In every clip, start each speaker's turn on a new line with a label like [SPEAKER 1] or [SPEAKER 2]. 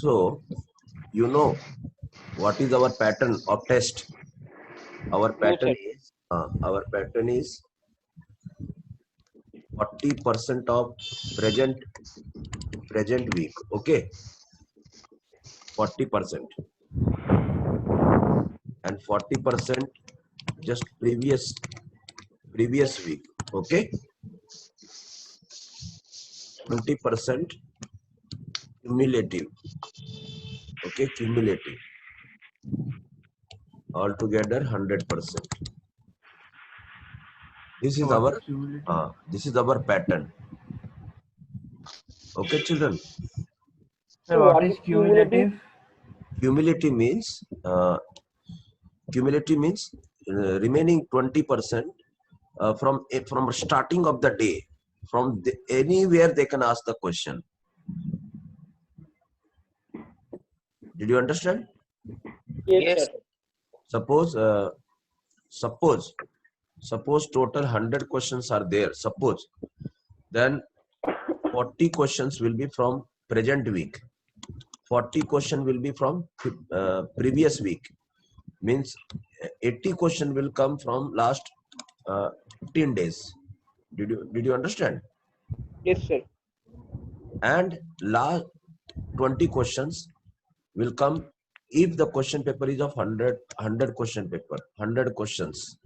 [SPEAKER 1] So you know what is our pattern of test? Our pattern is 40% of present week. Okay, 40% and 40% just previous week. Okay, 20% cumulative. Okay, cumulative. Altogether 100%. This is our pattern. Okay, children.
[SPEAKER 2] So what is cumulative?
[SPEAKER 1] Cumulative means remaining 20% from starting of the day. From anywhere they can ask the question. Did you understand?
[SPEAKER 3] Yes, sir.
[SPEAKER 1] Suppose total 100 questions are there. Suppose then 40 questions will be from present week. 40 question will be from previous week. Means 80 question will come from last 15 days. Did you understand?
[SPEAKER 3] Yes, sir.
[SPEAKER 1] And last 20 questions will come if the question paper is of 100 question paper, 100 questions.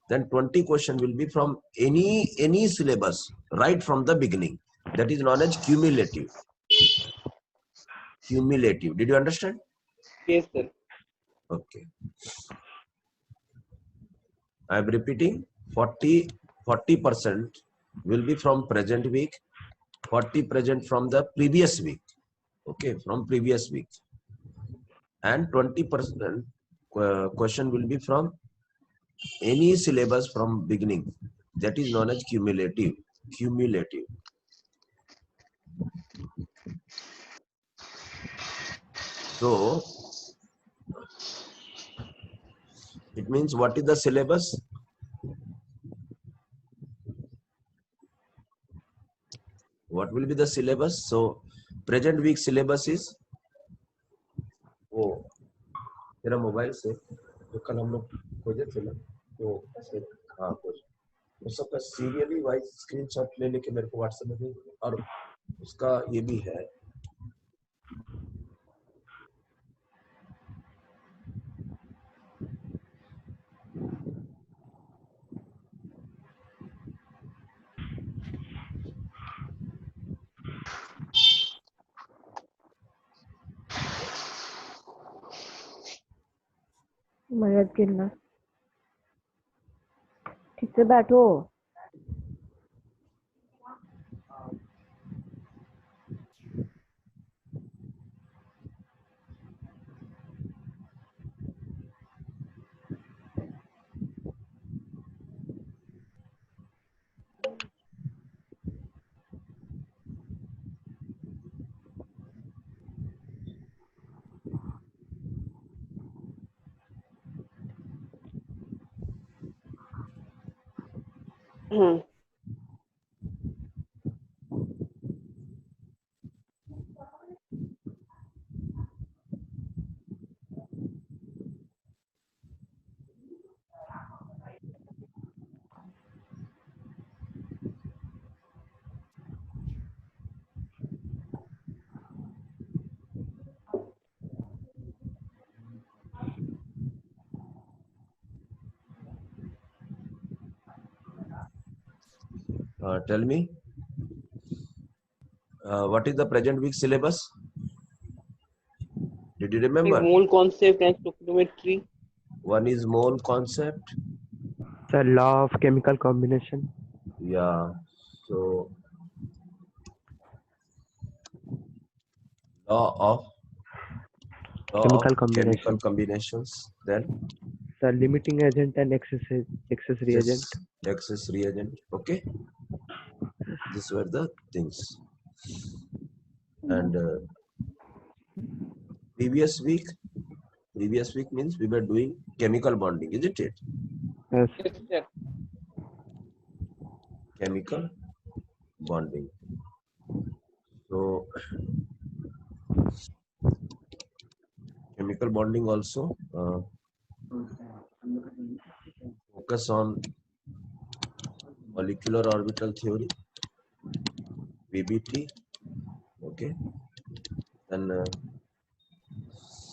[SPEAKER 1] Then 20 question will be from any syllabus right from the beginning. That is known as cumulative. Cumulative. Did you understand?
[SPEAKER 3] Yes, sir.
[SPEAKER 1] Okay. I am repeating. 40% will be from present week, 40% from the previous week. Okay, from previous week. And 20% question will be from any syllabus from beginning. That is known as cumulative. Cumulative. So it means what is the syllabus? What will be the syllabus? So present week syllabus is वो तेरा mobile से जो कल हम लोग खोजे थे ना वो हाँ खोज उस सबका सीरियली वाइज स्क्रीनशॉट ले लेके मेरे को व्हाट्सएप में भेज और उसका ये भी है
[SPEAKER 4] मदद करना ठीक से बैठो
[SPEAKER 1] tell me what is the present week syllabus? Did you remember?
[SPEAKER 3] Mole concept and stoichiometry.
[SPEAKER 1] One is mole concept.
[SPEAKER 2] The law of chemical combination.
[SPEAKER 1] Yeah. So law of chemical combinations. Then
[SPEAKER 2] the limiting agent and excess reagent.
[SPEAKER 1] Excess reagent. Okay. These were the things. And previous week means we were doing chemical bonding, isn't it?
[SPEAKER 2] Yes.
[SPEAKER 3] Yes, sir.
[SPEAKER 1] Chemical bonding. So chemical bonding also. Focus on molecular orbital theory, VBT. Okay. Then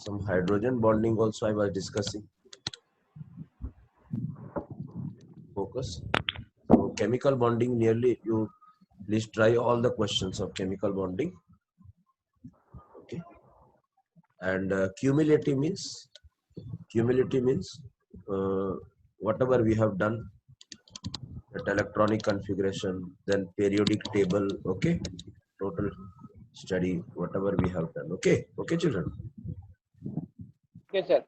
[SPEAKER 1] some hydrogen bonding also I was discussing. Focus. So chemical bonding, nearly you please try all the questions of chemical bonding. Okay. And cumulative means whatever we have done, that electronic configuration, then periodic table. Okay. Total study, whatever we have done. Okay. Okay, children.
[SPEAKER 3] Okay, sir.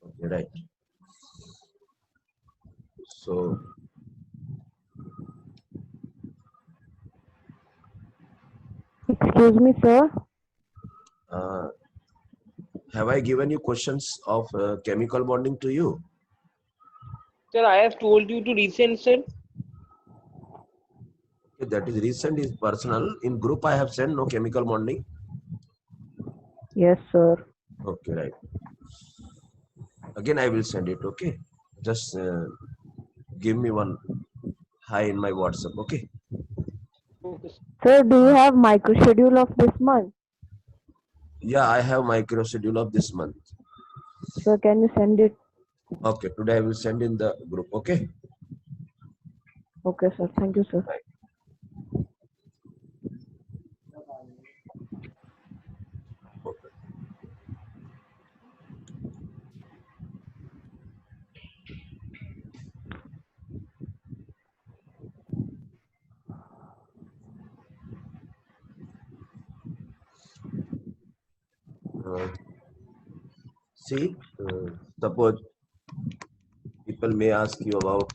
[SPEAKER 1] Okay, right. So
[SPEAKER 4] Excuse me, sir.
[SPEAKER 1] have I given you questions of chemical bonding to you?
[SPEAKER 3] Sir, I have told you to resend, sir.
[SPEAKER 1] Okay, that is recent, is personal. In group I have sent no chemical bonding.
[SPEAKER 4] Yes, sir.
[SPEAKER 1] Okay, right. Again I will send it. Okay, just give me one hi in my WhatsApp. Okay.
[SPEAKER 3] Okay, sir.
[SPEAKER 4] Sir, do you have micro schedule of this month?
[SPEAKER 1] Yeah, I have micro schedule of this month.
[SPEAKER 4] Sir, can you send it?
[SPEAKER 1] Okay, today I will send in the group. Okay.
[SPEAKER 4] Okay, sir. Thank you, sir.
[SPEAKER 1] Okay. See, suppose people may ask you about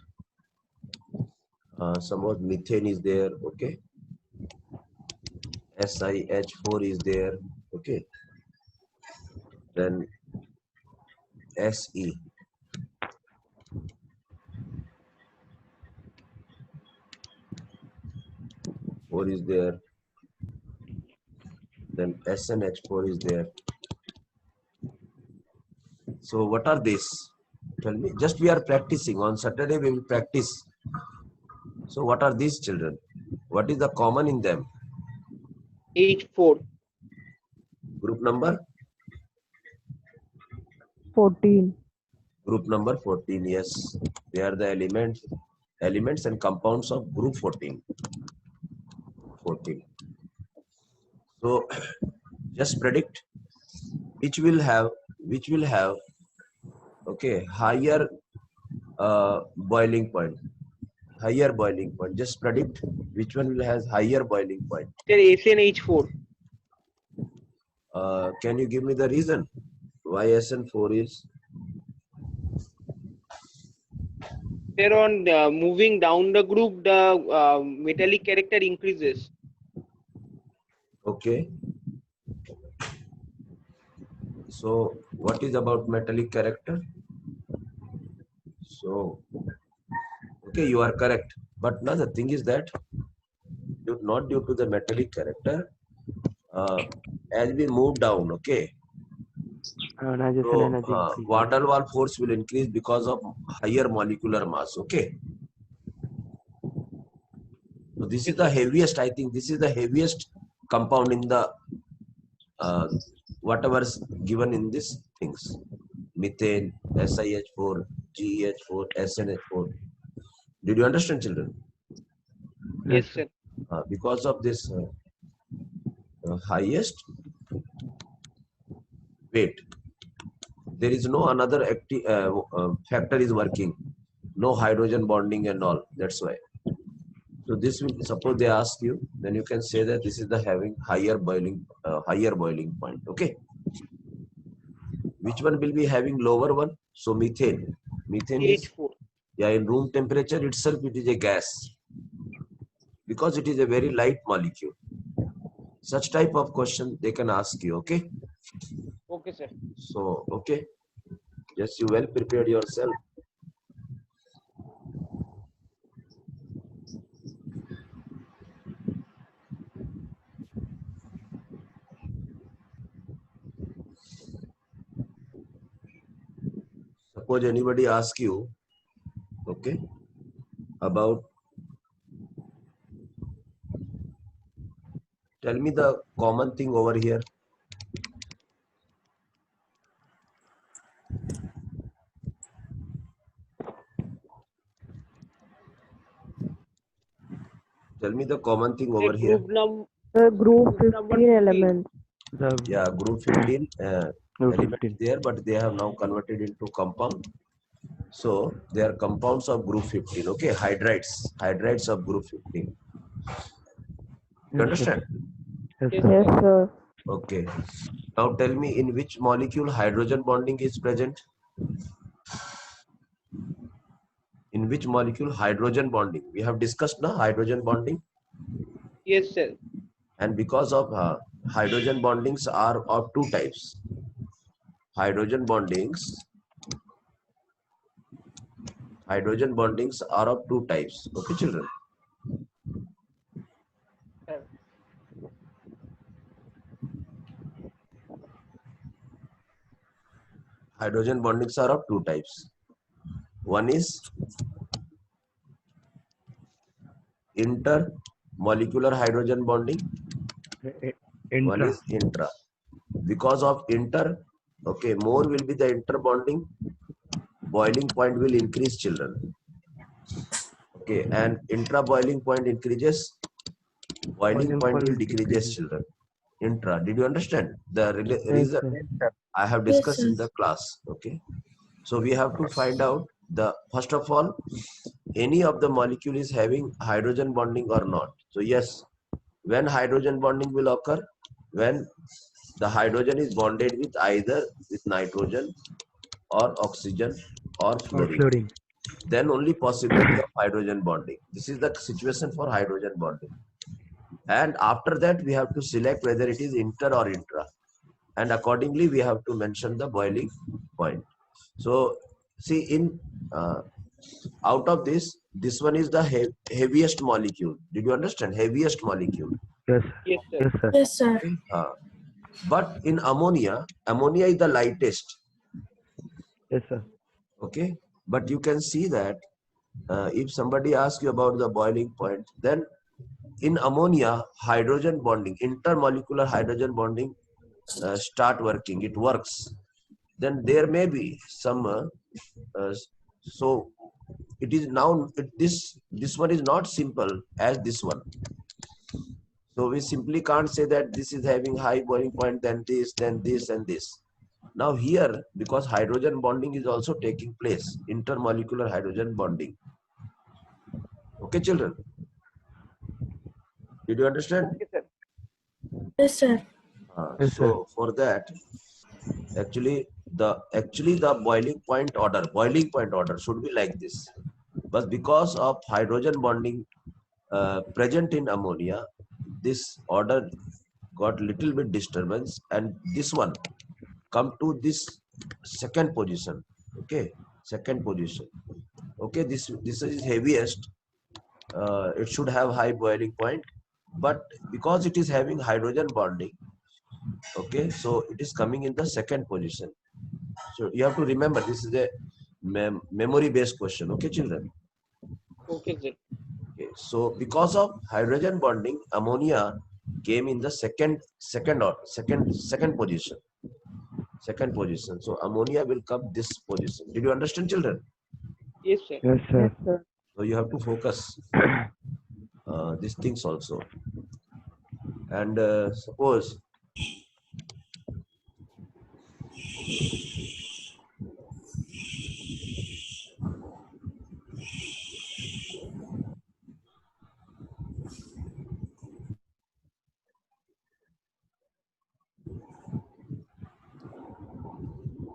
[SPEAKER 1] suppose methane is there. Okay. SiH4 is there. Okay. Then Se. Four is there. Then SnH4 is there. So what are these? Tell me. Just we are practicing. On Saturday we will practice. So what are these, children? What is the common in them?
[SPEAKER 3] H4.
[SPEAKER 1] Group number?
[SPEAKER 4] 14.
[SPEAKER 1] Group number 14. Yes. They are the elements and compounds of group 14. 14. So just predict which will have okay higher boiling point. Higher boiling point. Just predict which one will has higher boiling point.
[SPEAKER 3] Sir, SnH4.
[SPEAKER 1] Can you give me the reason why SN4 is?
[SPEAKER 3] Sir, on moving down the group, the metallic character increases.
[SPEAKER 1] Okay. So what is about metallic character? So okay, you are correct. But now the thing is that not due to the metallic character. As we move down, okay.
[SPEAKER 2] Ionization
[SPEAKER 1] So
[SPEAKER 2] energy increase.
[SPEAKER 1] van der Waals force will increase because of higher molecular mass. Okay. So this is the heaviest. I think this is the heaviest compound in the whatever's given in these things. Methane, SiH4, GeH4, SnH4. Did you understand, children?
[SPEAKER 3] Yes, sir.
[SPEAKER 1] Because of this highest weight, there is no another factor is working. No hydrogen bonding and all. That's why. So this will suppose they ask you, then you can say that this is the having higher boiling point. Okay. Which one will be having lower one? So methane. Methane is
[SPEAKER 3] H4.
[SPEAKER 1] in room temperature itself it is a gas because it is a very light molecule. Such type of question they can ask you. Okay.
[SPEAKER 3] Okay, sir.
[SPEAKER 1] So okay. Just you well prepared yourself. suppose anybody asks you, okay, about, tell me the common thing over here. Tell me the common thing
[SPEAKER 3] The
[SPEAKER 1] over here.
[SPEAKER 4] The group
[SPEAKER 3] Group number
[SPEAKER 4] 15
[SPEAKER 3] 15.
[SPEAKER 4] elements.
[SPEAKER 2] The
[SPEAKER 1] Yeah, group 15
[SPEAKER 2] group
[SPEAKER 1] elements
[SPEAKER 2] 15.
[SPEAKER 1] there, but they have now converted into compound. So they are compounds of group 15. Okay, hydrides of group 15. You
[SPEAKER 2] Yes, sir.
[SPEAKER 1] understand?
[SPEAKER 2] Yes,
[SPEAKER 3] Yes,
[SPEAKER 2] sir.
[SPEAKER 4] Yes,
[SPEAKER 3] sir.
[SPEAKER 4] sir.
[SPEAKER 1] Okay. Now tell me, in which molecule hydrogen bonding is present? In which molecule hydrogen bonding? We have discussed now hydrogen bonding,
[SPEAKER 3] Yes, sir.
[SPEAKER 1] and because of hydrogen bondings are of two types. Hydrogen bondings are of two types. Okay, children.
[SPEAKER 3] Sir.
[SPEAKER 1] Hydrogen bondings are of two types. One is intermolecular hydrogen bonding. One
[SPEAKER 2] Intra.
[SPEAKER 1] is intra. Because of inter, okay, more will be the interbonding. Boiling point will increase, children. Okay, and intra boiling point increases, boiling point will decreases, children. Intra. Did you understand the
[SPEAKER 2] Yes,
[SPEAKER 1] reason?
[SPEAKER 2] sir.
[SPEAKER 1] I have discussed in the class. Okay. So we have to find out the, first of all, any of the molecule is having hydrogen bonding or not. So yes, when hydrogen bonding will occur, when the hydrogen is bonded with either with nitrogen or oxygen or
[SPEAKER 2] Or
[SPEAKER 1] fluorine,
[SPEAKER 2] fluorine.
[SPEAKER 1] then only possibility of hydrogen bonding. This is the situation for hydrogen bonding. And after that, we have to select whether it is inter or intra. And accordingly, we have to mention the boiling point. So, see, in out of this one is the heaviest molecule. Did you understand? Heaviest molecule.
[SPEAKER 2] Yes.
[SPEAKER 3] Yes, sir.
[SPEAKER 2] Yes, sir.
[SPEAKER 5] Yes, sir.
[SPEAKER 1] Okay? But in ammonia is the lightest.
[SPEAKER 2] Yes, sir.
[SPEAKER 1] Okay, but you can see that if somebody asks you about the boiling point, then in ammonia, hydrogen bonding, intermolecular hydrogen bonding start working. It works. Then there may be some. So it is now this one is not simple as this one. So we simply can't say that this is having high boiling point, then this, and this. Now here, because hydrogen bonding is also taking place, intermolecular hydrogen bonding. Okay, children? Did you understand?
[SPEAKER 3] Okay, sir.
[SPEAKER 5] Yes, sir.
[SPEAKER 2] Yes,
[SPEAKER 1] So for that, actually the boiling point order should be like this. But because of hydrogen bonding present in ammonia, this order got little bit disturbance, and this one come to this second position. Okay, second position. Okay, this is heaviest. It should have high boiling point, but because it is having hydrogen bonding, okay, so it is coming in the second position. So you have to remember, this is a memory based question. Okay, children?
[SPEAKER 3] Okay, sir.
[SPEAKER 1] Okay, so because of hydrogen bonding, ammonia came in the second position. Second position. So ammonia will come this position. Did you understand, children?
[SPEAKER 3] Yes, sir.
[SPEAKER 2] Yes, sir.
[SPEAKER 4] Yes, sir.
[SPEAKER 1] So you have to focus these things also. And suppose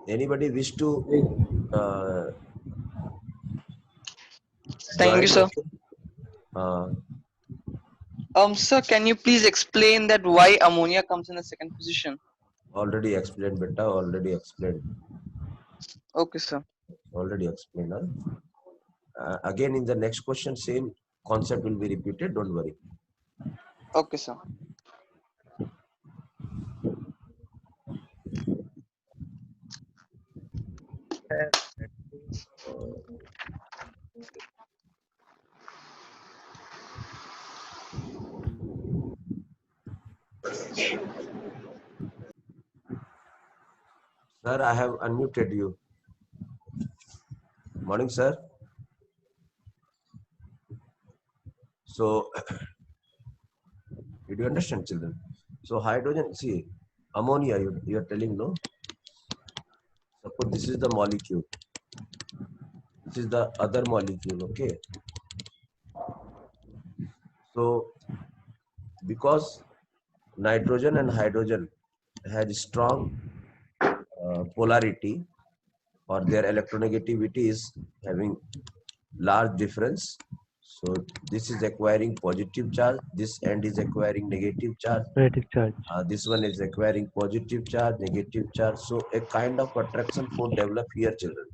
[SPEAKER 1] anybody wish to
[SPEAKER 6] Thank you, sir.
[SPEAKER 1] Uh,
[SPEAKER 6] Sir, can you please explain that why ammonia comes in the second position?
[SPEAKER 1] already explained, beta. Already explained.
[SPEAKER 6] Okay, sir.
[SPEAKER 1] Already explained. Huh? Again, in the next question, same concept will be repeated. Don't worry.
[SPEAKER 6] Okay, sir.
[SPEAKER 1] Sir, I have unmuted you. Morning, sir. So, did you understand, children? So, hydrogen, see, ammonia, you are telling, no? Suppose this is the molecule. This is the other molecule, okay? So, because nitrogen and hydrogen has strong polarity, or their electronegativity is having large difference. So this is acquiring positive charge, this end is acquiring negative charge,
[SPEAKER 2] Negative charge.
[SPEAKER 1] this one is acquiring positive charge, negative charge. So a kind of attraction force develop here, children.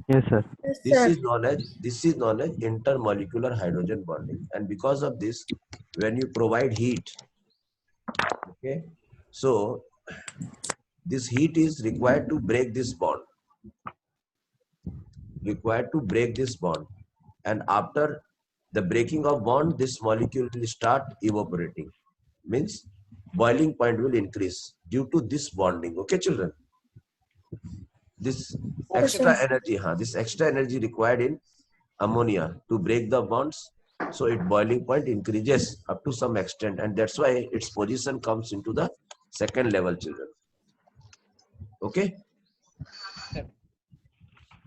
[SPEAKER 2] Yes, sir.
[SPEAKER 5] Yes,
[SPEAKER 1] This
[SPEAKER 5] sir.
[SPEAKER 1] is known as intermolecular hydrogen bonding, and because of this, when you provide heat, okay, so this heat is required to break this bond, and after the breaking of bond, this molecule will start evaporating, means boiling point will increase due to this bonding. Okay, children, this
[SPEAKER 5] Okay,
[SPEAKER 1] extra
[SPEAKER 5] sir.
[SPEAKER 1] energy, this extra energy required in ammonia to break the bonds, so its boiling point increases up to some extent, and that's why its position comes into the second level, children. Okay,
[SPEAKER 3] Sir.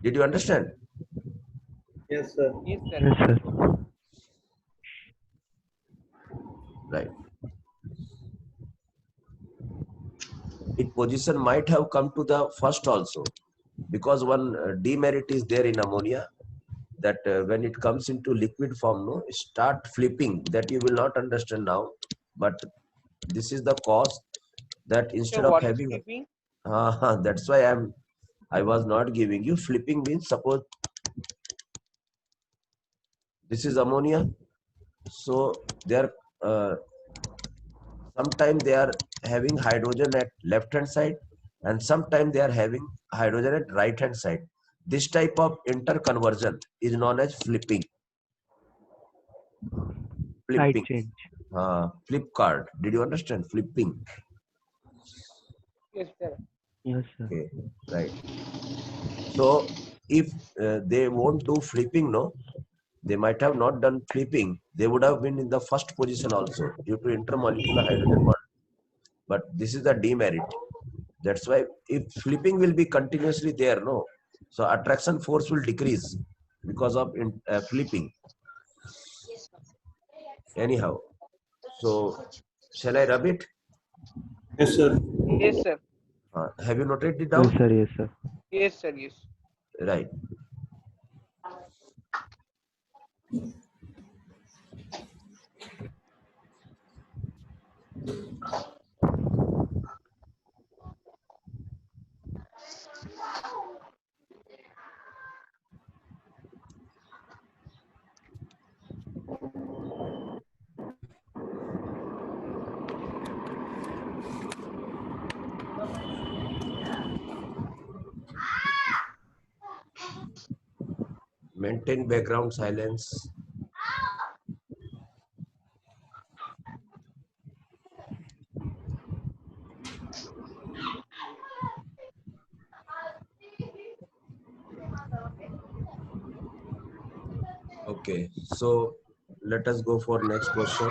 [SPEAKER 1] did you understand?
[SPEAKER 3] Yes, sir.
[SPEAKER 2] Yes, sir.
[SPEAKER 1] Right. Its position might have come to the first also, because one demerit is there in ammonia, that when it comes into liquid form, no, start flipping, that you will not understand now, but this is the cause, that
[SPEAKER 3] So
[SPEAKER 1] instead of
[SPEAKER 3] what is
[SPEAKER 1] having
[SPEAKER 3] flipping?
[SPEAKER 1] that's why I was not giving you. Flipping means, suppose this is ammonia, so there sometimes they are having hydrogen at left hand side, and sometimes they are having hydrogen at right hand side. This type of interconversion is known as flipping.
[SPEAKER 2] Side
[SPEAKER 1] Flipping.
[SPEAKER 2] change.
[SPEAKER 1] Flip card. Did you understand? Flipping.
[SPEAKER 3] Yes, sir.
[SPEAKER 2] Yes, sir.
[SPEAKER 1] Okay, right. So if they won't do flipping, no, they might have not done flipping. They would have been in the first position also due to intermolecular hydrogen bond. But this is the demerit. That's why if flipping will be continuously there, no, so attraction force will decrease because of flipping. Anyhow, so shall I rub it?
[SPEAKER 7] Yes, sir.
[SPEAKER 3] Yes, sir.
[SPEAKER 1] Have you noted it
[SPEAKER 2] Yes,
[SPEAKER 1] down?
[SPEAKER 2] sir. Yes, sir.
[SPEAKER 3] Yes, sir. Yes.
[SPEAKER 1] Right. Maintain background silence. Okay, so let us go for next question.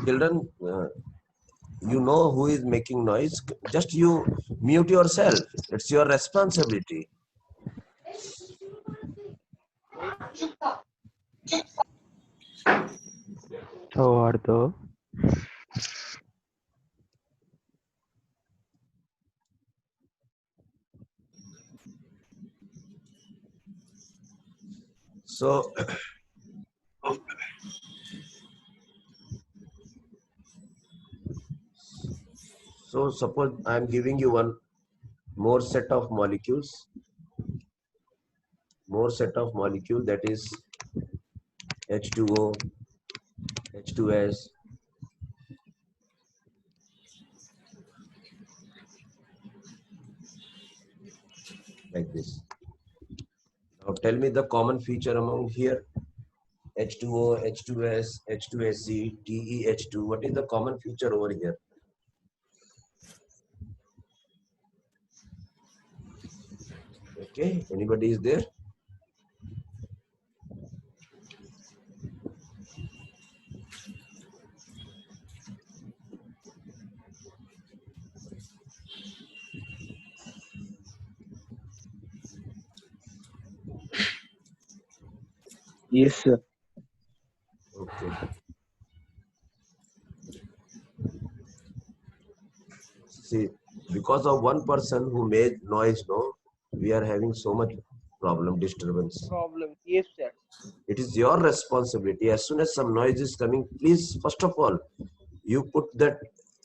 [SPEAKER 1] Children, you know who is making noise. Just you mute yourself. It's your responsibility.
[SPEAKER 2] So are the
[SPEAKER 1] So, so suppose I am giving you one more set of molecules, that is H2O, H2S, like this. Now tell me the common feature among here. H2O, H2S, H2SC, TeH2. What is the common feature over here? Okay, anybody is there?
[SPEAKER 2] Yes, sir.
[SPEAKER 1] Okay. See, because of one person who made noise, no, we are having so much problem, disturbance.
[SPEAKER 3] Problem. Yes, sir.
[SPEAKER 1] It is your responsibility. As soon as some noise is coming, please, first of all, you put that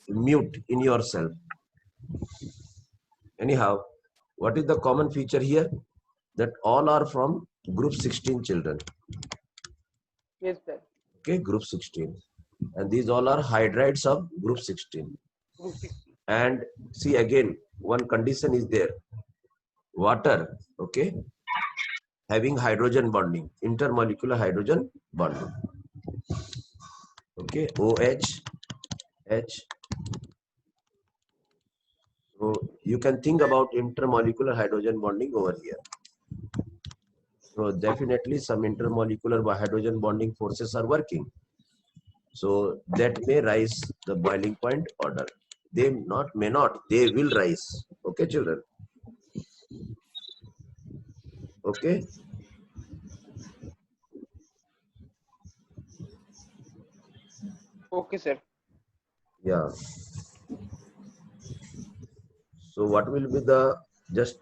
[SPEAKER 1] mute in yourself. Anyhow, what is the common feature here? That all are from group 16 children.
[SPEAKER 3] Yes, sir.
[SPEAKER 1] Okay, group 16. And these all are hydrides of group 16.
[SPEAKER 3] Group 60.
[SPEAKER 1] And see again, one condition is there. Water, okay, having hydrogen bonding, intermolecular hydrogen bonding. Okay, OH, H. So you can think about intermolecular hydrogen bonding over here. So definitely some intermolecular hydrogen bonding forces are working. So that may rise the boiling point order. They may not, they will rise. Okay, children. Okay.
[SPEAKER 3] Okay, sir.
[SPEAKER 1] Yeah. So what will be the, just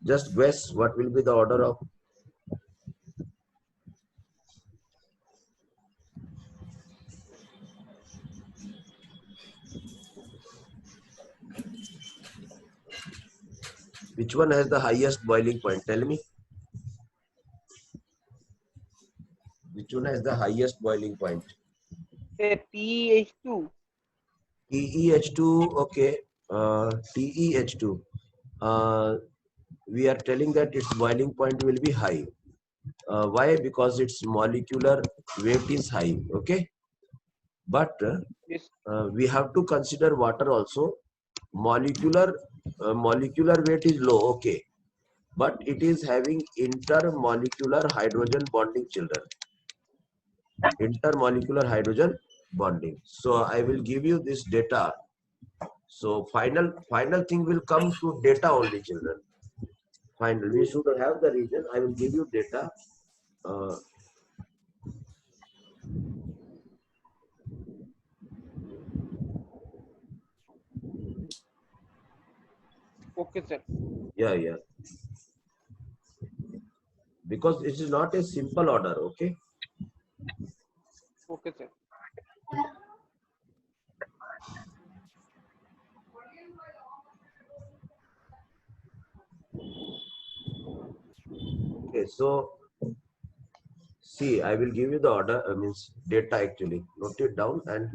[SPEAKER 1] guess what will be the order of? Which one has the highest boiling point? Tell me. Which one has the highest boiling point?
[SPEAKER 3] Sir, TeH2.
[SPEAKER 1] TeH2, okay. TeH2. We are telling that its boiling point will be high. Why? Because its molecular weight is high. Okay. But
[SPEAKER 3] Yes.
[SPEAKER 1] we have to consider water also. Molecular weight is low. Okay. But it is having intermolecular hydrogen bonding, children. Intermolecular hydrogen bonding. So I will give you this data. So final thing will come through data only, children. Final, we should have the region. I will give you data.
[SPEAKER 3] Okay, sir.
[SPEAKER 1] Yeah. Because it is not a simple order. Okay.
[SPEAKER 3] Okay, sir.
[SPEAKER 1] Okay, so see, I will give you the order, means data actually. Note it down and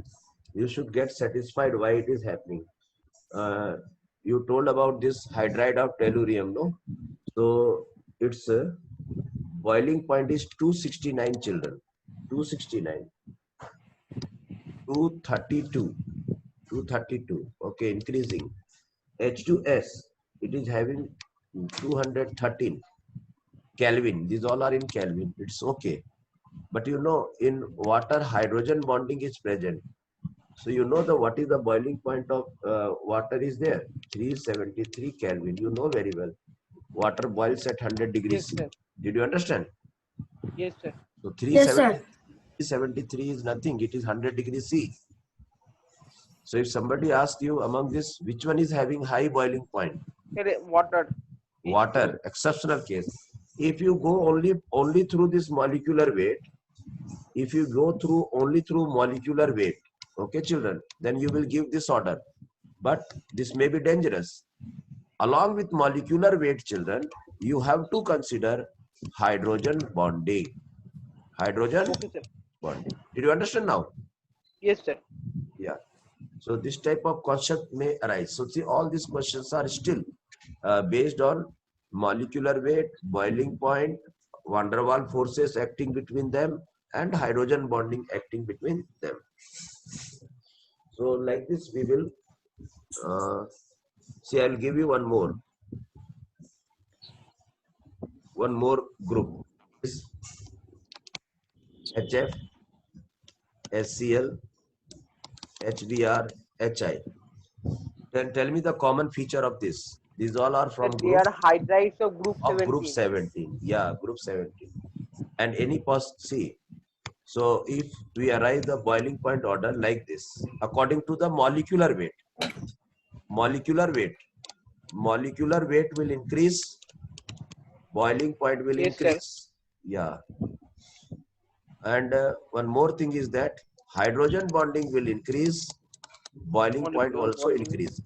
[SPEAKER 1] you should get satisfied why it is happening. You told about this hydride of tellurium, no? So its boiling point is 269, children. 269. 232. Okay, increasing. H2S, it is having 213 Kelvin. These all are in Kelvin. It's okay. But you know, in water, hydrogen bonding is present. So you know what is the boiling point of water is there? 373 Kelvin. You know very well. Water boils at 100 degrees
[SPEAKER 3] Yes,
[SPEAKER 1] C.
[SPEAKER 3] sir.
[SPEAKER 1] Did you understand?
[SPEAKER 3] Yes, sir.
[SPEAKER 1] So
[SPEAKER 5] Yes, sir.
[SPEAKER 1] 373 is nothing. It is 100 degrees C. So if somebody asks you among this, which one is having high boiling point?
[SPEAKER 3] Sir, water.
[SPEAKER 1] Water, exceptional case. If you go only through this molecular weight, okay, children, then you will give this order. But this may be dangerous. Along with molecular weight, children, you have to consider hydrogen bonding. Hydrogen
[SPEAKER 3] Okay, sir.
[SPEAKER 1] bonding. Did you understand now?
[SPEAKER 3] Yes, sir.
[SPEAKER 1] Yeah. So this type of concept may arise. So see, all these questions are still based on molecular weight, boiling point, van der Waals forces acting between them, and hydrogen bonding acting between them. So like this we will see. I'll give you one more group. Is HF, HCl, HBr, HI. Then tell me the common feature of this. These all are from
[SPEAKER 3] They are hydrides of group
[SPEAKER 1] of
[SPEAKER 3] 17.
[SPEAKER 1] group 17. Yeah, group 17. And any see. So if we arrive the boiling point order like this, according to the molecular weight, molecular weight will increase, boiling point will
[SPEAKER 3] Yes, sir.
[SPEAKER 1] increase. Yeah. And one more thing is that hydrogen bonding will increase, boiling point
[SPEAKER 3] Molecular
[SPEAKER 1] also
[SPEAKER 3] bonding.
[SPEAKER 1] increase.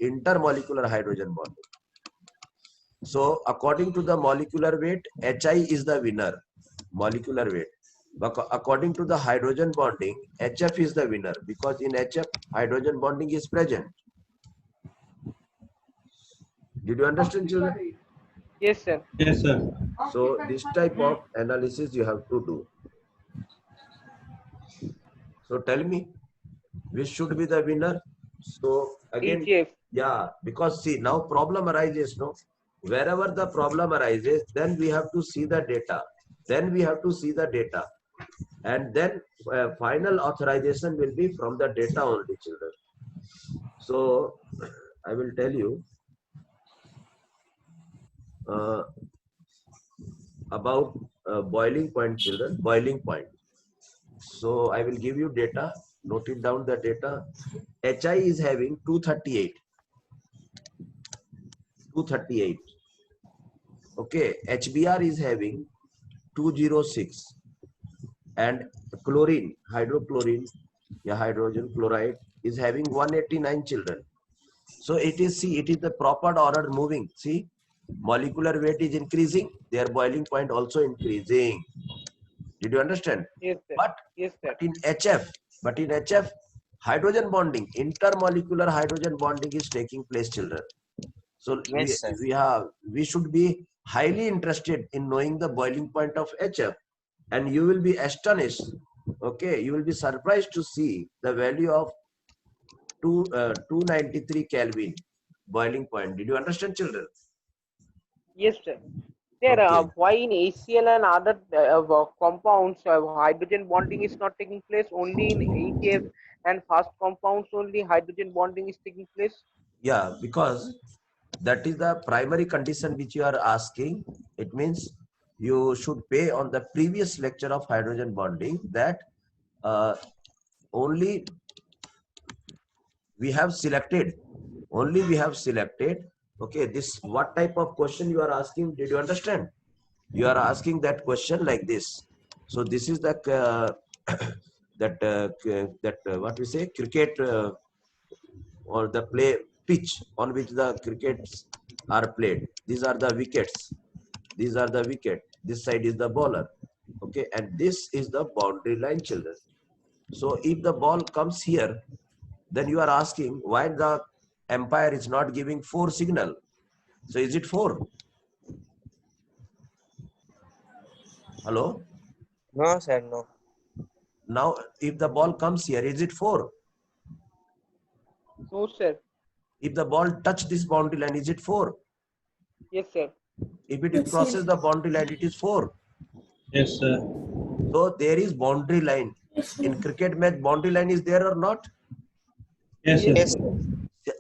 [SPEAKER 1] Intermolecular hydrogen bonding. So according to the molecular weight, HI is the winner, molecular weight. But according to the hydrogen bonding, HF is the winner, because in HF hydrogen bonding is present. Did you understand, children?
[SPEAKER 3] Yes, sir.
[SPEAKER 7] Yes, sir.
[SPEAKER 1] So this type of analysis you have to do. So tell me, which should be the winner? So again,
[SPEAKER 3] HF.
[SPEAKER 1] yeah, because see, now problem arises, no? Wherever the problem arises, then we have to see the data. And then final authorization will be from the data only, children. So I will tell you about boiling point, children, boiling point. So I will give you data, note it down the data. HI is having 238. Okay, HBr is having 206. And chlorine, hydrochlorine, yeah, hydrogen chloride is having 189, children. So it is, see, it is the proper order moving. See, molecular weight is increasing, their boiling point also increasing. Did you understand?
[SPEAKER 3] Yes, sir. Yes, sir.
[SPEAKER 1] But in HF, hydrogen bonding, intermolecular hydrogen bonding is taking place, children. So
[SPEAKER 6] Yes, sir.
[SPEAKER 1] we should be highly interested in knowing the boiling point of HF, and you will be astonished. Okay, you will be surprised to see the value of 293 Kelvin boiling point. Did you understand, children?
[SPEAKER 3] Yes, sir. Sir,
[SPEAKER 1] Okay.
[SPEAKER 3] why in HCl and other compounds, hydrogen bonding is not taking place? Only in HF and fast compounds only hydrogen bonding is taking place?
[SPEAKER 1] Yeah, because that is the primary condition which you are asking. It means you should pay on the previous lecture of hydrogen bonding that only we have selected. Okay, this what type of question you are asking? Did you understand? You are asking that question like this. So this is the what we say, cricket or the play pitch on which the crickets are played. These are the wickets. This side is the bowler. Okay, and this is the boundary line, children. So if the ball comes here, then you are asking why the umpire is not giving 4 signal. So is it 4? Hello?
[SPEAKER 8] No, sir, no.
[SPEAKER 1] Now, if the ball comes here, is it 4?
[SPEAKER 3] No, sir.
[SPEAKER 1] If the ball touch this boundary line, is it 4?
[SPEAKER 3] Yes, sir.
[SPEAKER 1] If it
[SPEAKER 5] Yes,
[SPEAKER 1] crosses
[SPEAKER 5] yes.
[SPEAKER 1] the boundary line, it is 4.
[SPEAKER 7] Yes, sir.
[SPEAKER 1] So there is boundary line.
[SPEAKER 5] Yes, sir.
[SPEAKER 1] In cricket match, boundary line is there or not?
[SPEAKER 7] Yes, sir.
[SPEAKER 8] Yes,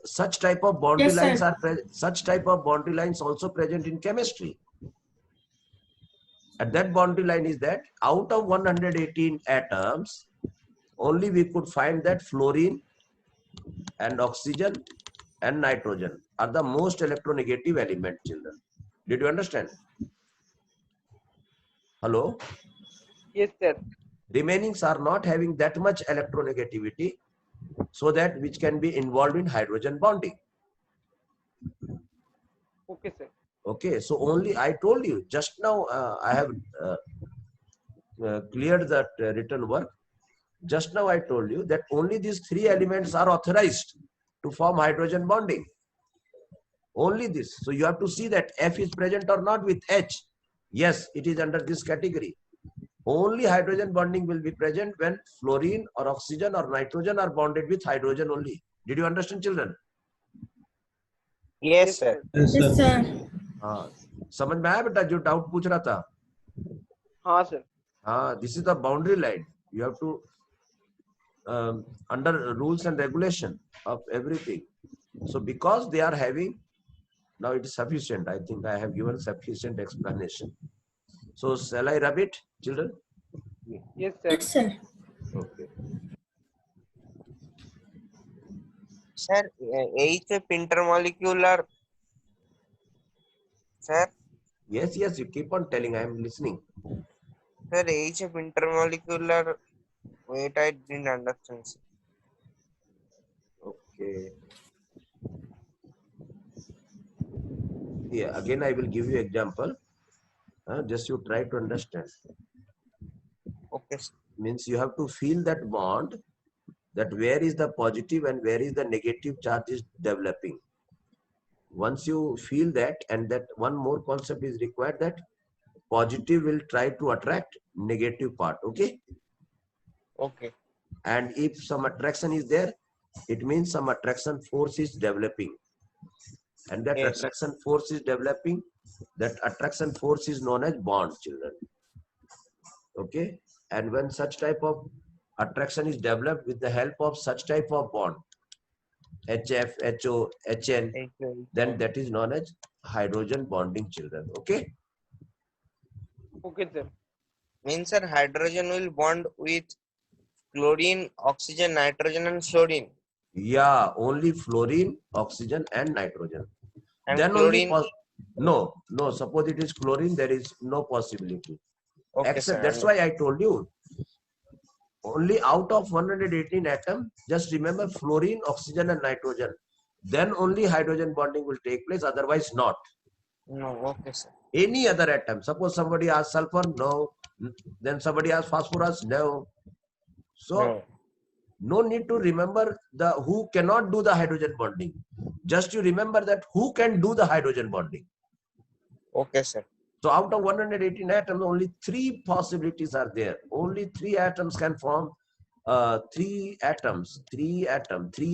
[SPEAKER 1] Such type of boundary
[SPEAKER 5] Yes, sir.
[SPEAKER 1] lines are such type of boundary lines also present in chemistry. And that boundary line is that out of 118 atoms, only we could find that fluorine and oxygen and nitrogen are the most electronegative element, children. Did you understand? Hello?
[SPEAKER 3] Yes, sir.
[SPEAKER 1] Remainings are not having that much electronegativity, so that which can be involved in hydrogen bonding.
[SPEAKER 3] Okay, sir.
[SPEAKER 1] Okay, so only I told you just now, I have cleared that written work. Just now I told you that only these 3 elements are authorized to form hydrogen bonding. Only this. So you have to see that F is present or not with H. Yes, it is under this category. Only hydrogen bonding will be present when fluorine or oxygen or nitrogen are bonded with hydrogen only. Did you understand, children?
[SPEAKER 3] Yes, sir.
[SPEAKER 7] Yes,
[SPEAKER 5] Yes,
[SPEAKER 7] sir.
[SPEAKER 5] sir.
[SPEAKER 1] हाँ, समझ में आया बेटा जो doubt पूछ रहा था?
[SPEAKER 3] हाँ sir.
[SPEAKER 1] हाँ, this is the boundary line. You have to under rules and regulation of everything. So because they are having, now it is sufficient. I think I have given sufficient explanation. So shall I rub it, children?
[SPEAKER 3] Yes, sir.
[SPEAKER 5] Yes, sir.
[SPEAKER 1] Okay.
[SPEAKER 8] Sir, HF intermolecular. Sir,
[SPEAKER 1] Yes, yes, you keep on telling. I am listening.
[SPEAKER 8] sir, HF intermolecular. Wait, I didn't understand. Sir.
[SPEAKER 1] Okay. Yeah, again I will give you example. Just you try to understand.
[SPEAKER 8] Okay, sir.
[SPEAKER 1] Means you have to feel that bond, that where is the positive and where is the negative charge is developing. Once you feel that, and that one more concept is required, that positive will try to attract negative part. Okay.
[SPEAKER 8] Okay.
[SPEAKER 1] And if some attraction is there, it means some attraction force is developing. And that
[SPEAKER 8] Yes.
[SPEAKER 1] attraction force is developing. That attraction force is known as bond, children. Okay. And when such type of attraction is developed with the help of such type of bond, HF, HO, HN, then that is known as hydrogen bonding, children. Okay.
[SPEAKER 3] Okay, sir.
[SPEAKER 8] Means, sir, hydrogen will bond with chlorine, oxygen, nitrogen, and fluorine.
[SPEAKER 1] Yeah, only fluorine, oxygen, and nitrogen.
[SPEAKER 8] And
[SPEAKER 1] Then
[SPEAKER 8] chlorine.
[SPEAKER 1] only no. Suppose it is chlorine, there is no possibility.
[SPEAKER 8] Okay,
[SPEAKER 1] Except
[SPEAKER 8] sir.
[SPEAKER 1] that's why I told you. Only out of 118 atoms, just remember fluorine, oxygen, and nitrogen. Then only hydrogen bonding will take place. Otherwise, not.
[SPEAKER 8] No. Okay, sir.
[SPEAKER 1] Any other atom. Suppose somebody asks sulfur, no. Then somebody asks phosphorus, no. So no need to remember the who cannot do the hydrogen bonding. Just you remember that who can do the hydrogen bonding.
[SPEAKER 8] Okay, sir.
[SPEAKER 1] So out of 118 atoms, only 3 possibilities are there. Only 3 atoms can form 3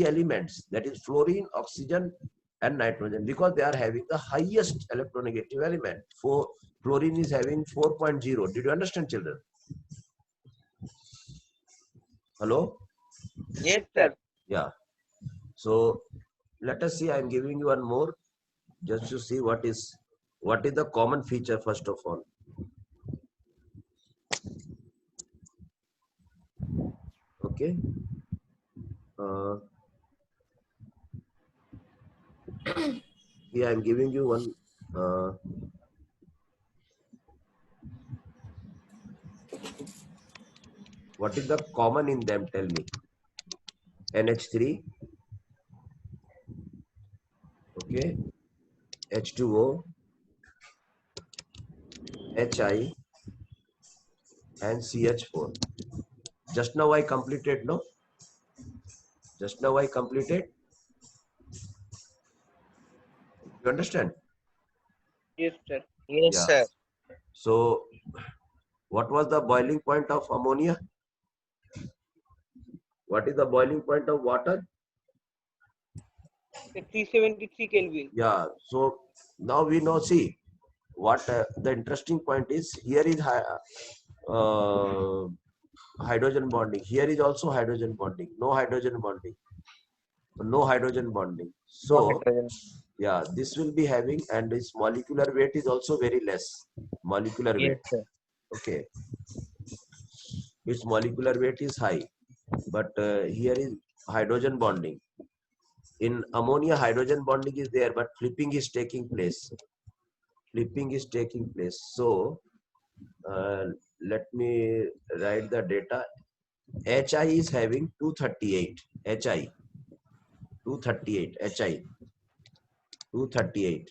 [SPEAKER 1] elements. That is fluorine, oxygen, and nitrogen, because they are having the highest electronegative element. Fluorine is having 4.0. Did you understand, children? Hello?
[SPEAKER 8] Yes, sir.
[SPEAKER 1] Yeah. So let us see. I am giving you one more, just to see what is the common feature first of all. Okay. Yeah, I am giving you one. What is the common in them? Tell me. NH3. Okay. H2O. HI. And CH4. Just now I completed, no? Just now I completed. You understand?
[SPEAKER 3] Yes, sir.
[SPEAKER 8] Yes,
[SPEAKER 1] Yeah.
[SPEAKER 8] sir.
[SPEAKER 1] So, what was the boiling point of ammonia? What is the boiling point of water?
[SPEAKER 3] 373 Kelvin.
[SPEAKER 1] Yeah. So now we know. See, what the interesting point is. Here is hydrogen bonding. Here is also hydrogen bonding. No hydrogen bonding. No hydrogen bonding. So
[SPEAKER 8] Hydrogen.
[SPEAKER 1] yeah, this will be having, and its molecular weight is also very less. Molecular weight.
[SPEAKER 8] Yes, sir.
[SPEAKER 1] Okay. Its molecular weight is high, but here is hydrogen bonding. In ammonia, hydrogen bonding is there, but flipping is taking place. Flipping is taking place. So let me write the data. HI is having 238. HI 238. HI 238.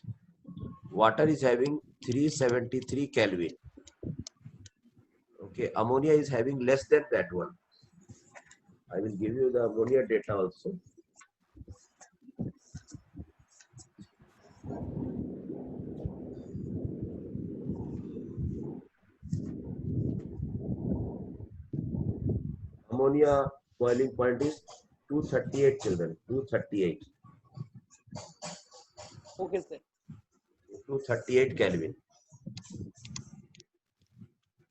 [SPEAKER 1] Water is having 373 Kelvin. Okay, ammonia is having less than that one. I will give you the ammonia data also. Ammonia boiling point is 238 children, 238.
[SPEAKER 3] Okay, sir.
[SPEAKER 1] 238 Kelvin.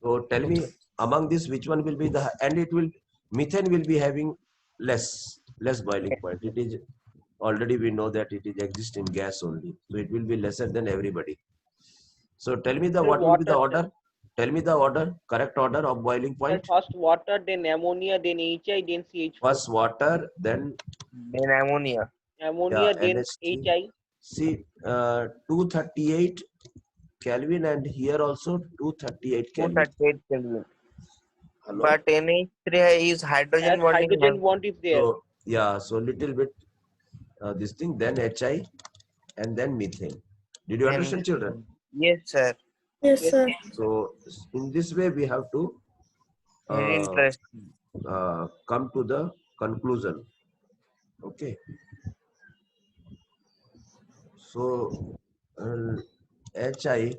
[SPEAKER 1] So tell me among this which one will be the, and it will, methane will be having less boiling point. It is already, we know that it is exist in gas only. So it will be lesser than everybody. So tell me the,
[SPEAKER 3] Sir,
[SPEAKER 1] what will be the
[SPEAKER 3] water, sir.
[SPEAKER 1] order? Tell me the order, correct order of boiling
[SPEAKER 3] Sir,
[SPEAKER 1] point.
[SPEAKER 3] first water, then ammonia, then HI, then CH4.
[SPEAKER 1] First water, then
[SPEAKER 8] Then ammonia.
[SPEAKER 3] Ammonia, then
[SPEAKER 1] NH3.
[SPEAKER 3] HI.
[SPEAKER 1] See, 238 Kelvin, and here also 238 Kelvin.
[SPEAKER 8] 238 Kelvin.
[SPEAKER 1] Hello?
[SPEAKER 8] But NH3 is hydrogen
[SPEAKER 3] As
[SPEAKER 8] bonding.
[SPEAKER 3] hydrogen bond is there.
[SPEAKER 1] So yeah, so little bit this thing, then HI, and then methane. Did you understand, children?
[SPEAKER 8] Yes, sir.
[SPEAKER 5] Yes,
[SPEAKER 3] Yes,
[SPEAKER 5] sir.
[SPEAKER 1] So in this way we have to
[SPEAKER 8] Very interesting.
[SPEAKER 1] come to the conclusion. Okay. So HI,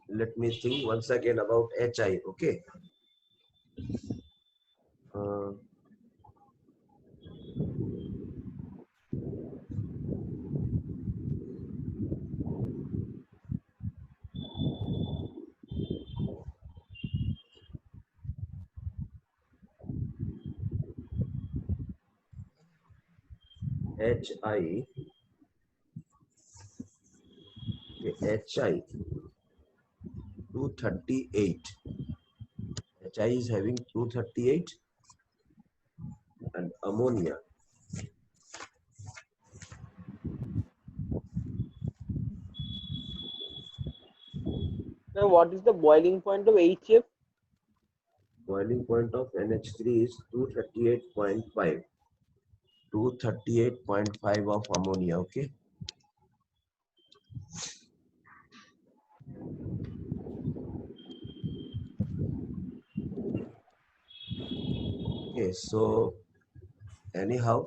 [SPEAKER 1] let me think once again about HI. Okay. Uh, HI, okay, HI 238. HI is having 238, and ammonia.
[SPEAKER 3] Now, what is the boiling point of HF?
[SPEAKER 1] Boiling point of NH3 is 238.5. 238.5 of ammonia. Okay. Okay, so anyhow,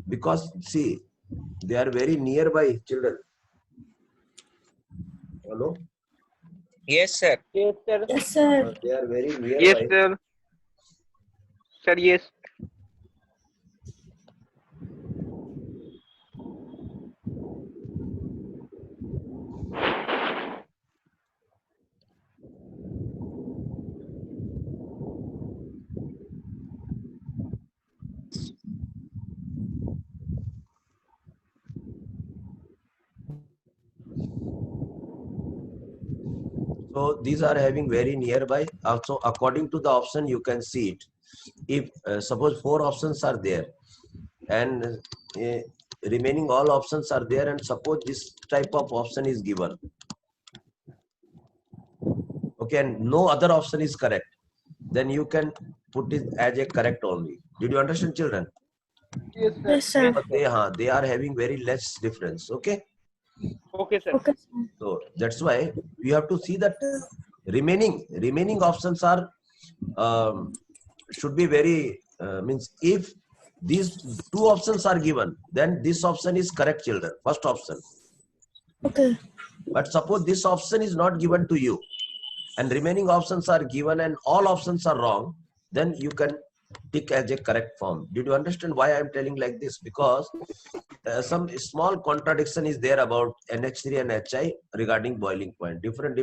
[SPEAKER 1] because see, they are very nearby, children. Hello?
[SPEAKER 8] Yes, sir.
[SPEAKER 3] Yes, sir.
[SPEAKER 5] Yes, sir.
[SPEAKER 1] They are very nearby.
[SPEAKER 3] Yes, sir. Sir, yes.
[SPEAKER 1] So these are having very nearby. Also, according to the option, you can see it. If suppose 4 options are there, and remaining all options are there, and suppose this type of option is given, okay, and no other option is correct, then you can put it as a correct only. Did you understand, children?
[SPEAKER 3] Yes, sir.
[SPEAKER 5] Yes, sir.
[SPEAKER 1] But they are having very less difference. Okay,
[SPEAKER 3] Okay, sir.
[SPEAKER 5] Okay, sir.
[SPEAKER 1] so that's why you have to see that remaining options are should be very means if these 2 options are given, then this option is correct, children, first option.
[SPEAKER 5] Okay.
[SPEAKER 1] But suppose this option is not given to you, and remaining options are given, and all options are wrong, then you can tick as a correct form. Did you understand why I am telling like this? Because some small contradiction is there about NH3 and HI regarding boiling point. Different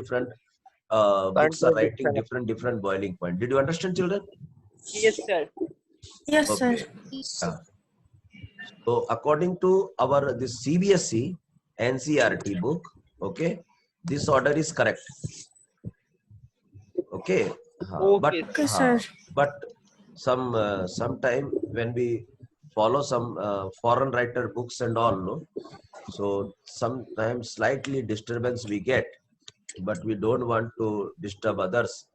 [SPEAKER 1] books are writing different boiling point. Did you understand, children?
[SPEAKER 3] Yes, sir.
[SPEAKER 5] Yes, sir.
[SPEAKER 1] Okay. Yeah. So according to our this CBSE NCRT book, okay, this order is correct. Okay.
[SPEAKER 3] Okay.
[SPEAKER 5] Okay, sir.
[SPEAKER 1] But sometime when we follow some foreign writer books and all, no, so sometimes slightly disturbance we get, but we don't want to disturb others.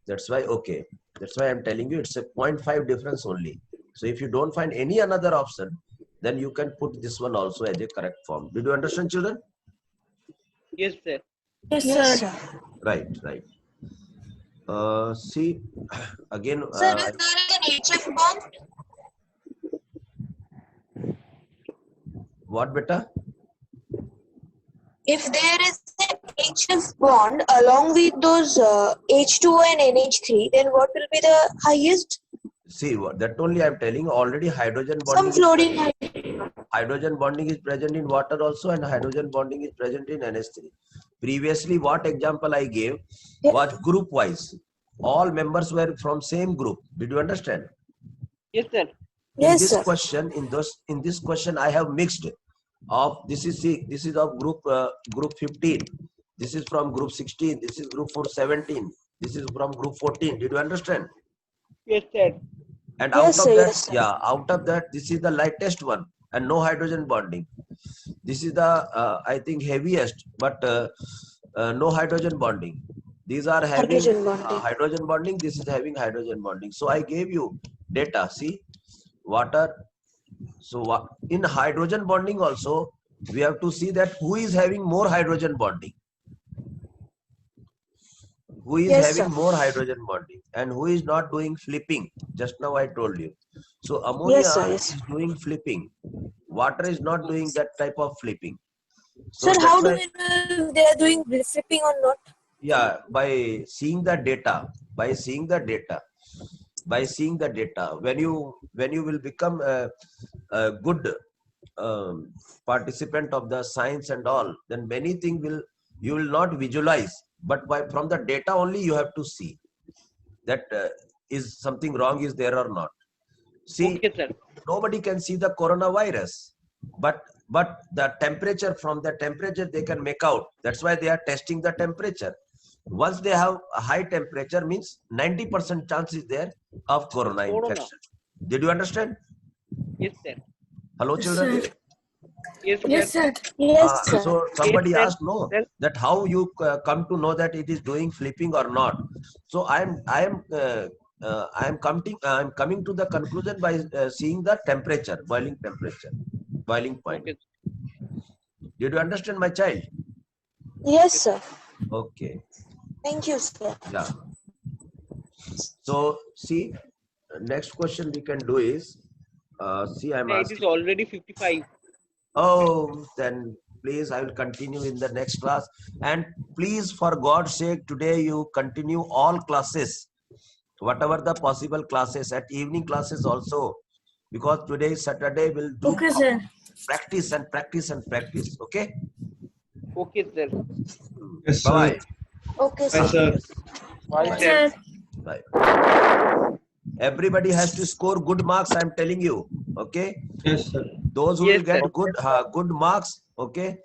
[SPEAKER 1] That's why, okay, that's why I'm telling you it's a 0.5 difference only. So if you don't find any another option, then you can put this one also as a correct form. Did you understand, children?
[SPEAKER 3] Yes, sir.
[SPEAKER 5] Yes, sir.
[SPEAKER 1] Right. See, again,
[SPEAKER 9] Sir, is there an HF bomb?
[SPEAKER 1] what beta?
[SPEAKER 9] if there is an HF bond along with those H2O and NH3, then what will be the highest?
[SPEAKER 1] See, that only I'm telling. Already hydrogen
[SPEAKER 9] Some
[SPEAKER 1] bonding.
[SPEAKER 9] fluorine.
[SPEAKER 1] Hydrogen bonding is present in water also, and hydrogen bonding is present in NH3. Previously, what example I gave was group wise. All members were from same group. Did you understand?
[SPEAKER 3] Yes, sir.
[SPEAKER 9] Yes,
[SPEAKER 1] this
[SPEAKER 9] sir.
[SPEAKER 1] question, in this question, I have mixed. This is of group 15. This is from group 16. This is group 17. This is from group 14. Did you understand?
[SPEAKER 3] Yes, sir.
[SPEAKER 1] And
[SPEAKER 9] Yes,
[SPEAKER 1] out
[SPEAKER 9] sir,
[SPEAKER 1] of that,
[SPEAKER 9] yes, sir.
[SPEAKER 1] yeah, out of that, this is the lightest one, and no hydrogen bonding. This is the I think heaviest, but no hydrogen bonding. These are having
[SPEAKER 9] Hydrogen bonding.
[SPEAKER 1] hydrogen bonding. This is having hydrogen bonding. So I gave you data. See, water. So in hydrogen bonding also, we have to see that who is having more hydrogen bonding. Who is
[SPEAKER 9] Yes,
[SPEAKER 1] having
[SPEAKER 9] sir.
[SPEAKER 1] more hydrogen bonding and who is not doing flipping. Just now I told you. So ammonia
[SPEAKER 9] Yes, sir, yes.
[SPEAKER 1] is doing flipping. Water is not doing that type of flipping. So
[SPEAKER 9] Sir,
[SPEAKER 1] that's
[SPEAKER 9] how do
[SPEAKER 1] why,
[SPEAKER 9] we know if they are doing flipping or not?
[SPEAKER 1] yeah, by seeing the data, when you will become a good participant of the science and all, then many things you will not visualize, but from the data only you have to see that is something wrong is there or not. See,
[SPEAKER 3] Okay, sir.
[SPEAKER 1] nobody can see the coronavirus, but the temperature, from the temperature they can make out. That's why they are testing the temperature. Once they have a high temperature, means 90% chance is there of corona infection. Did you understand?
[SPEAKER 3] Yes, sir.
[SPEAKER 1] Hello, children.
[SPEAKER 5] Sir.
[SPEAKER 3] Yes, sir.
[SPEAKER 5] Yes, sir.
[SPEAKER 9] Yes, sir.
[SPEAKER 1] So somebody
[SPEAKER 3] Yes, sir.
[SPEAKER 1] asked, no,
[SPEAKER 3] Yes.
[SPEAKER 1] that how you come to know that it is doing flipping or not. So I am coming to the conclusion by seeing the temperature, boiling point.
[SPEAKER 3] Okay.
[SPEAKER 1] Did you understand, my child?
[SPEAKER 9] Yes, sir.
[SPEAKER 1] Okay.
[SPEAKER 9] Thank you, sir.
[SPEAKER 1] Yeah. So see, next question we can do is, see, I'm
[SPEAKER 3] It is
[SPEAKER 1] asking.
[SPEAKER 3] already 55.
[SPEAKER 1] Oh, then please, I will continue in the next class. And please, for God's sake, today you continue all classes, whatever the possible classes, at evening classes also, because today is Saturday, we'll do
[SPEAKER 5] Okay, sir.
[SPEAKER 1] practice and practice and practice. Okay?
[SPEAKER 3] Okay, sir.
[SPEAKER 7] Yes, sir.
[SPEAKER 1] Bye.
[SPEAKER 9] Okay,
[SPEAKER 7] Bye,
[SPEAKER 9] sir.
[SPEAKER 7] sir.
[SPEAKER 3] Bye,
[SPEAKER 1] Bye.
[SPEAKER 3] sir.
[SPEAKER 5] Sir.
[SPEAKER 1] Bye. Everybody has to score good marks, I'm telling you. Okay?
[SPEAKER 7] Yes, sir.
[SPEAKER 1] Those who
[SPEAKER 3] Yes,
[SPEAKER 1] will get
[SPEAKER 3] sir.
[SPEAKER 1] good marks, okay,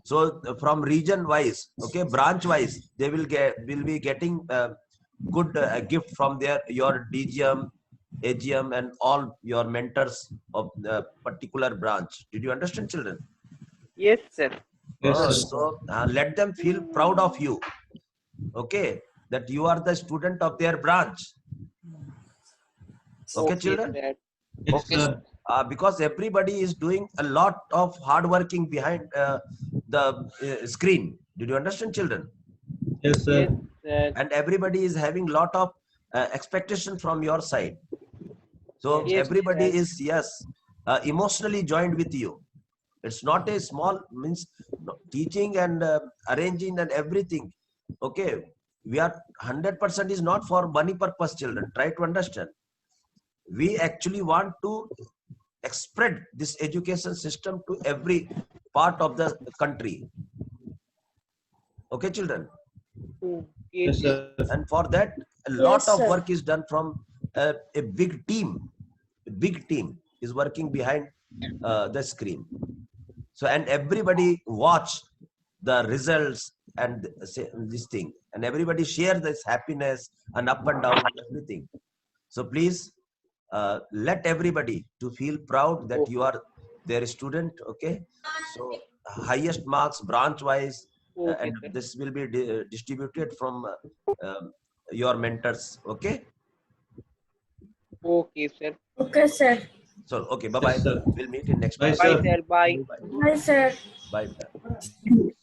[SPEAKER 1] so from region wise, okay, branch wise, they will be getting good gift from your DGM, AGM, and all your mentors of the particular branch. Did you understand, children?
[SPEAKER 3] Yes, sir.
[SPEAKER 7] Yes, sir.
[SPEAKER 1] So let them feel proud of you, okay, that you are the student of their branch. Okay, children?
[SPEAKER 3] Sir.
[SPEAKER 7] Yes,
[SPEAKER 8] Okay,
[SPEAKER 7] sir.
[SPEAKER 1] Because everybody is doing a lot of hard working behind the screen. Did you understand, children?
[SPEAKER 7] Yes, sir.
[SPEAKER 3] Yes, sir.
[SPEAKER 1] And everybody is having lot of expectation from your side. So
[SPEAKER 3] Yes,
[SPEAKER 1] everybody
[SPEAKER 3] sir.
[SPEAKER 1] is, yes, emotionally joined with you. It's not a small, means teaching and arranging and everything. Okay, we are 100% is not for money purpose, children. Try to understand. We actually want to spread this education system to every part of the country. Okay, children?
[SPEAKER 7] Yes, sir.
[SPEAKER 1] And for that, a lot
[SPEAKER 9] Yes,
[SPEAKER 1] of
[SPEAKER 9] sir.
[SPEAKER 1] work is done from a big team. A big team is working behind the screen. So, and everybody watch the results and this thing, and everybody share this happiness and up and down everything. So please let everybody to feel proud that you are their student. Okay, so highest marks branch wise, and
[SPEAKER 3] sir.
[SPEAKER 1] this will be distributed from your mentors. Okay,
[SPEAKER 3] Okay, sir.
[SPEAKER 5] Okay, sir.
[SPEAKER 1] so okay, bye bye.
[SPEAKER 7] Yes, sir.
[SPEAKER 1] We'll meet in next
[SPEAKER 7] Bye,
[SPEAKER 1] class.
[SPEAKER 3] Bye,
[SPEAKER 7] sir.
[SPEAKER 3] sir. Bye.
[SPEAKER 1] Bye.
[SPEAKER 5] Bye, sir.
[SPEAKER 1] Bye.